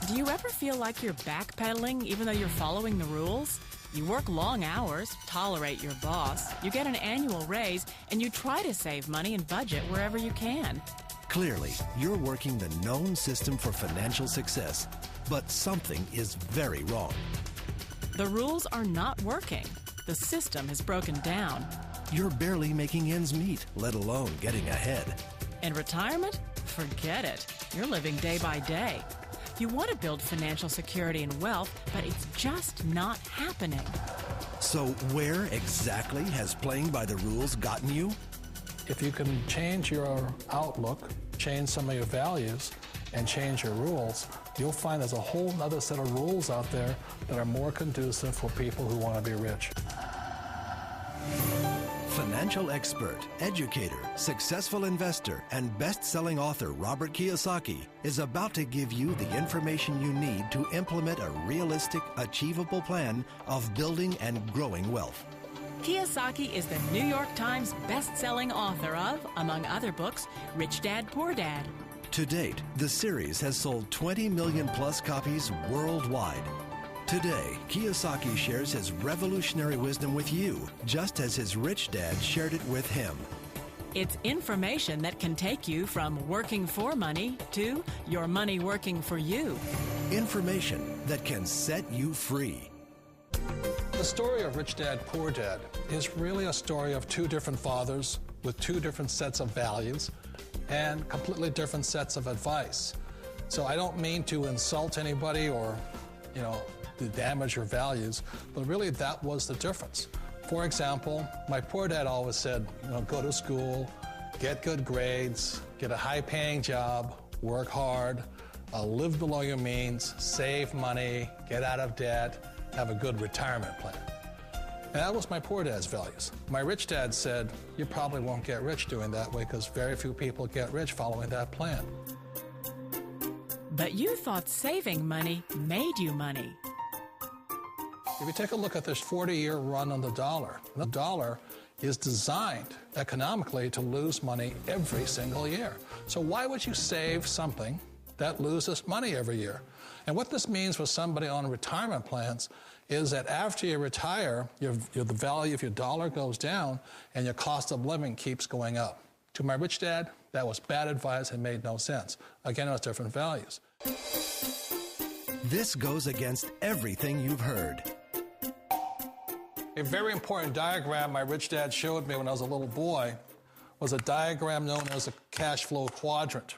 Do you ever feel like you're backpedaling even though you're following the rules? You work long hours, tolerate your boss, you get an annual raise, and you try to save money and budget wherever you can. Clearly, you're working the known system for financial success, but something is very wrong. The rules are not working. The system has broken down. You're barely making ends meet, let alone getting ahead. And retirement? Forget it. You're living day by day. You want to build financial security and wealth, but it's just not happening. So where exactly has playing by the rules gotten you? If you can change your outlook, change some of your values, and change your rules, you'll find there's a whole other set of rules out there that are more conducive for people who want to be rich. Financial expert, educator, successful investor, and best-selling author Robert Kiyosaki is about to give you the information you need to implement a realistic, achievable plan of building and growing wealth. Kiyosaki is the New York Times best-selling author of, among other books, Rich Dad, Poor Dad. To date, the series has sold 20 million plus copies worldwide. Today, Kiyosaki shares his revolutionary wisdom with you, just as his rich dad shared it with him. It's information that can take you from working for money to your money working for you. Information that can set you free. The story of Rich Dad, Poor Dad is really a story of two different fathers with two different sets of values and completely different sets of advice. So I don't mean to insult anybody or, to damage your values, but really that was the difference. For example, my poor dad always said, go to school, get good grades, get a high-paying job, work hard, live below your means, save money, get out of debt, have a good retirement plan. And that was my poor dad's values. My rich dad said, you probably won't get rich doing that way because very few people get rich following that plan. But you thought saving money made you money. If you take a look at this 40-year run on the dollar is designed economically to lose money every single year. So why would you save something that loses money every year? And what this means for somebody on retirement plans is that after you retire, the value of your dollar goes down and your cost of living keeps going up. To my rich dad, that was bad advice and made no sense. Again, it was different values. This goes against everything you've heard. A very important diagram my rich dad showed me when I was a little boy was a diagram known as a cash flow quadrant.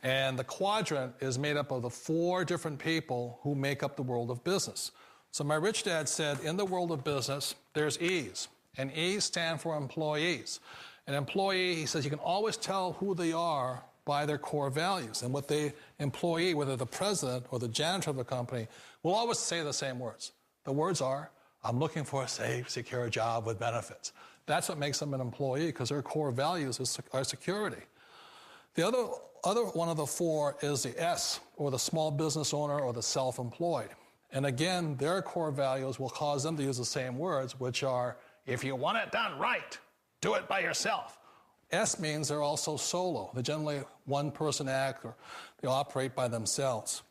And the quadrant is made up of the four different people who make up the world of business. So my rich dad said, in the world of business, there's E's, and E's stand for employees. An employee, he says, you can always tell who they are by their core values. And what the employee, whether the president or the janitor of the company, will always say the same words. The words are, I'm looking for a safe, secure job with benefits. That's what makes them an employee, because their core values are security. The other one of the four is the S, or the small business owner or the self-employed. And again, their core values will cause them to use the same words, which are, if you want it done right, do it by yourself. S means they're also solo. They're generally one-person act, or they operate by themselves.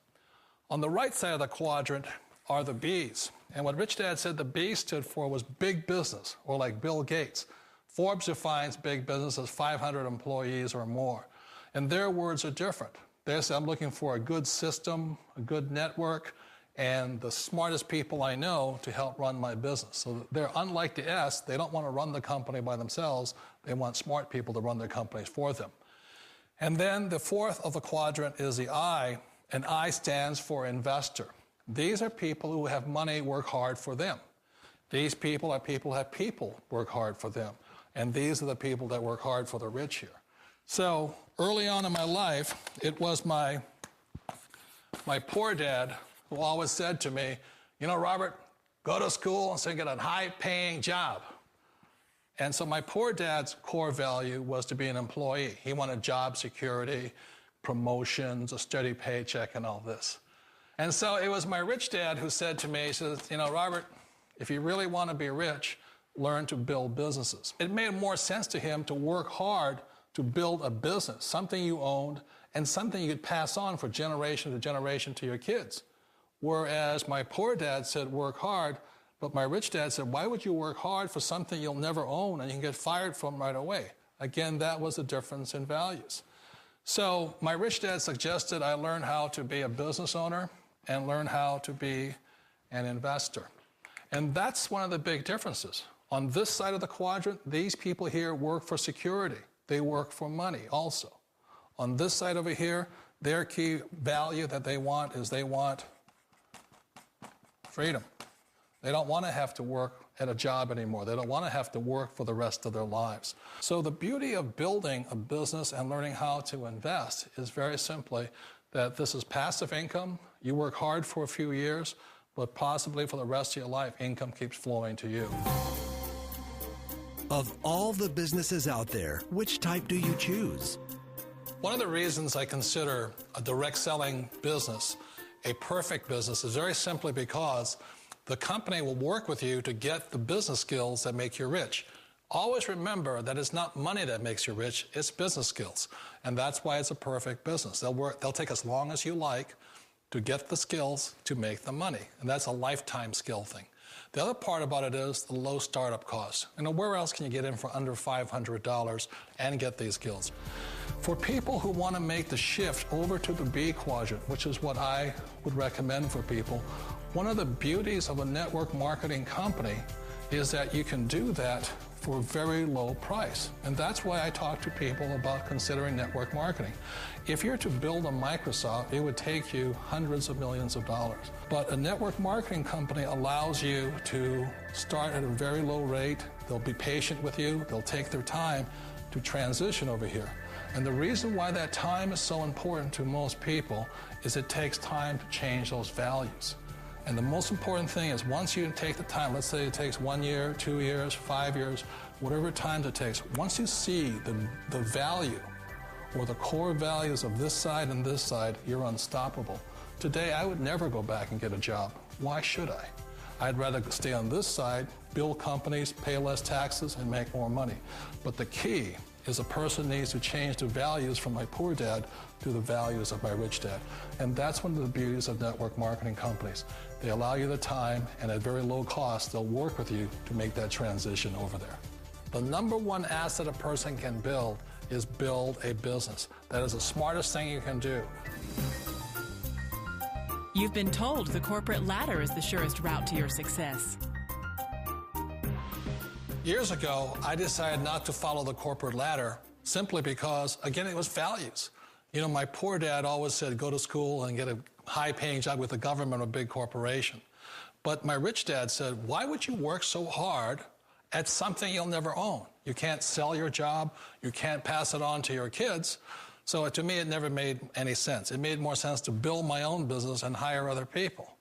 On the right side of the quadrant are the B's. And what Rich Dad said the B stood for was big business, or like Bill Gates. Forbes defines big business as 500 employees or more. And their words are different. They say, I'm looking for a good system, a good network, and the smartest people I know to help run my business. So they're unlike the S. They don't want to run the company by themselves. They want smart people to run their companies for them. And then the fourth of the quadrant is the I, and I stands for investor. These are people who have money work hard for them. These people are people who have people work hard for them. And these are the people that work hard for the rich here. So early on in my life, it was my poor dad who always said to me, Robert, go to school and so get a high-paying job. And so my poor dad's core value was to be an employee. He wanted job security, promotions, a steady paycheck, and all this. And so it was my rich dad who said to me, he says, Robert, if you really want to be rich, learn to build businesses. It made more sense to him to work hard to build a business, something you owned and something you could pass on for generation to generation to your kids. Whereas my poor dad said, work hard, but my rich dad said, why would you work hard for something you'll never own and you can get fired from right away? Again, that was a difference in values. So my rich dad suggested I learn how to be a business owner and learn how to be an investor. And that's one of the big differences. On this side of the quadrant, these people here work for security. They work for money also. On this side over here, their key value that they want is they want freedom. They don't want to have to work at a job anymore. They don't want to have to work for the rest of their lives. So the beauty of building a business and learning how to invest is very simply that this is passive income. You work hard for a few years, but possibly for the rest of your life, income keeps flowing to you. Of all the businesses out there, which type do you choose? One of the reasons I consider a direct selling business a perfect business is very simply because the company will work with you to get the business skills that make you rich. Always remember that it's not money that makes you rich, it's business skills. And that's why it's a perfect business. They'll take as long as you like to get the skills to make the money. And that's a lifetime skill thing. The other part about it is the low startup cost. Where else can you get in for under $500 and get these skills? For people who want to make the shift over to the B quadrant, which is what I would recommend for people, one of the beauties of a network marketing company is that you can do that for a very low price. And that's why I talk to people about considering network marketing. If you're to build a Microsoft, it would take you hundreds of millions of dollars. But a network marketing company allows you to start at a very low rate. They'll be patient with you. They'll take their time to transition over here. And the reason why that time is so important to most people is it takes time to change those values. And the most important thing is once you take the time, let's say it takes 1 year, 2 years, 5 years, whatever time it takes, once you see the value or the core values of this side and this side, you're unstoppable. Today, I would never go back and get a job. Why should I? I'd rather stay on this side, build companies, pay less taxes, and make more money. But the key is a person needs to change the values from my poor dad to the values of my rich dad. And that's one of the beauties of network marketing companies. They allow you the time, and at very low cost, they'll work with you to make that transition over there. The number one asset a person can build is build a business. That is the smartest thing you can do. You've been told the corporate ladder is the surest route to your success. Years ago, I decided not to follow the corporate ladder simply because, again, it was values. My poor dad always said, go to school and get a high-paying job with the government or a big corporation. But my rich dad said, why would you work so hard at something you'll never own? You can't sell your job. You can't pass it on to your kids. So to me, it never made any sense. It made more sense to build my own business and hire other people.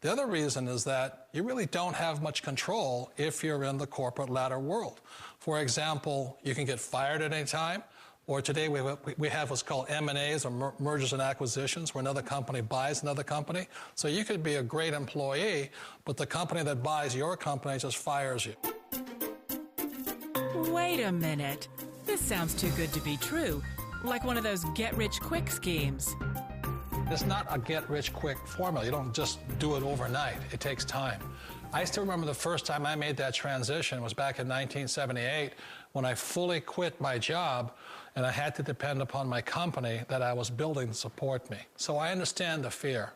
The other reason is that you really don't have much control if you're in the corporate ladder world. For example, you can get fired at any time, or today we have what's called M&As, or mergers and acquisitions, where another company buys another company. So you could be a great employee, but the company that buys your company just fires you. Wait a minute. This sounds too good to be true. Like one of those get-rich-quick schemes. It's not a get-rich-quick formula. You don't just do it overnight. It takes time. I still remember the first time I made that transition was back in 1978 when I fully quit my job and I had to depend upon my company that I was building to support me. So I understand the fear.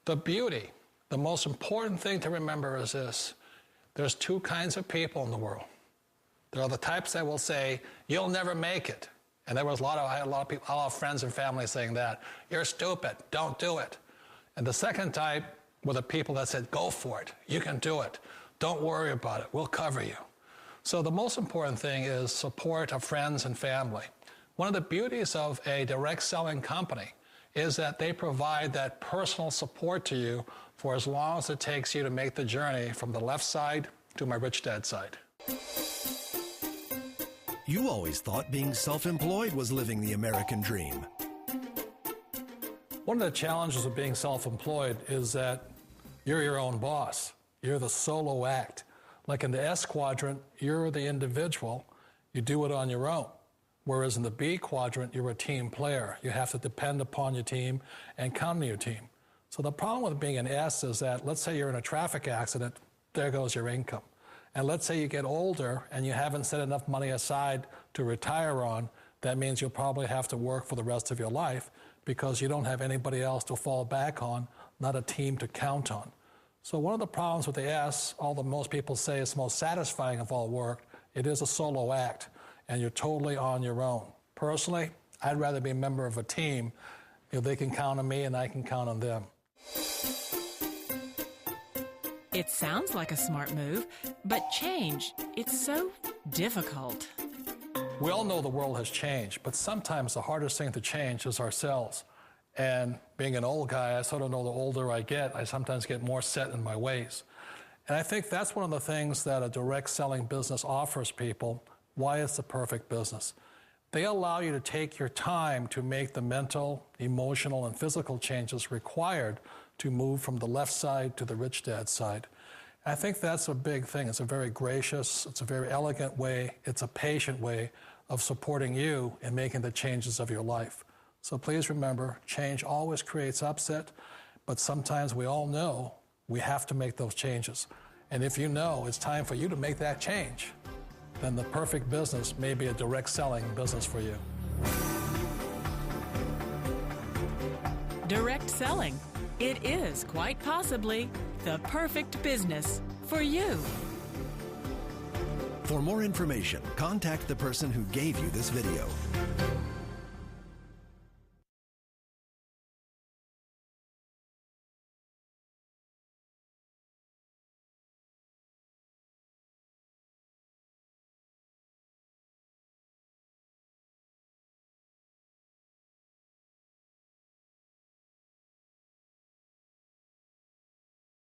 The beauty, the most important thing to remember is this. There's two kinds of people in the world. There are the types that will say, you'll never make it. And I had a lot of people, a lot of friends and family saying that. You're stupid. Don't do it. And the second type were the people that said, go for it. You can do it. Don't worry about it. We'll cover you. So the most important thing is support of friends and family. One of the beauties of a direct selling company is that they provide that personal support to you for as long as it takes you to make the journey from the left side to my rich dad side. You always thought being self-employed was living the American dream. One of the challenges of being self-employed is that you're your own boss. You're the solo act. Like in the S quadrant, you're the individual. You do it on your own. Whereas in the B quadrant, you're a team player. You have to depend upon your team and count on your team. So the problem with being an S is that, let's say you're in a traffic accident, there goes your income. And let's say you get older and you haven't set enough money aside to retire on, that means you'll probably have to work for the rest of your life because you don't have anybody else to fall back on, not a team to count on. So one of the problems with the S, although most people say it's the most satisfying of all work, it is a solo act, and you're totally on your own. Personally, I'd rather be a member of a team. They can count on me and I can count on them. It sounds like a smart move, but change, it's so difficult. We all know the world has changed, but sometimes the hardest thing to change is ourselves. And being an old guy, I sort of know the older I get, I sometimes get more set in my ways. And I think that's one of the things that a direct selling business offers people, why it's the perfect business. They allow you to take your time to make the mental, emotional, and physical changes required to move from the left side to the rich dad side. I think that's a big thing. It's a very gracious, it's a very elegant way, it's a patient way of supporting you in making the changes of your life. So please remember, change always creates upset, but sometimes we all know we have to make those changes. And if you know it's time for you to make that change, then the perfect business may be a direct selling business for you. Direct selling. It is quite possibly the perfect business for you. For more information, contact the person who gave you this video.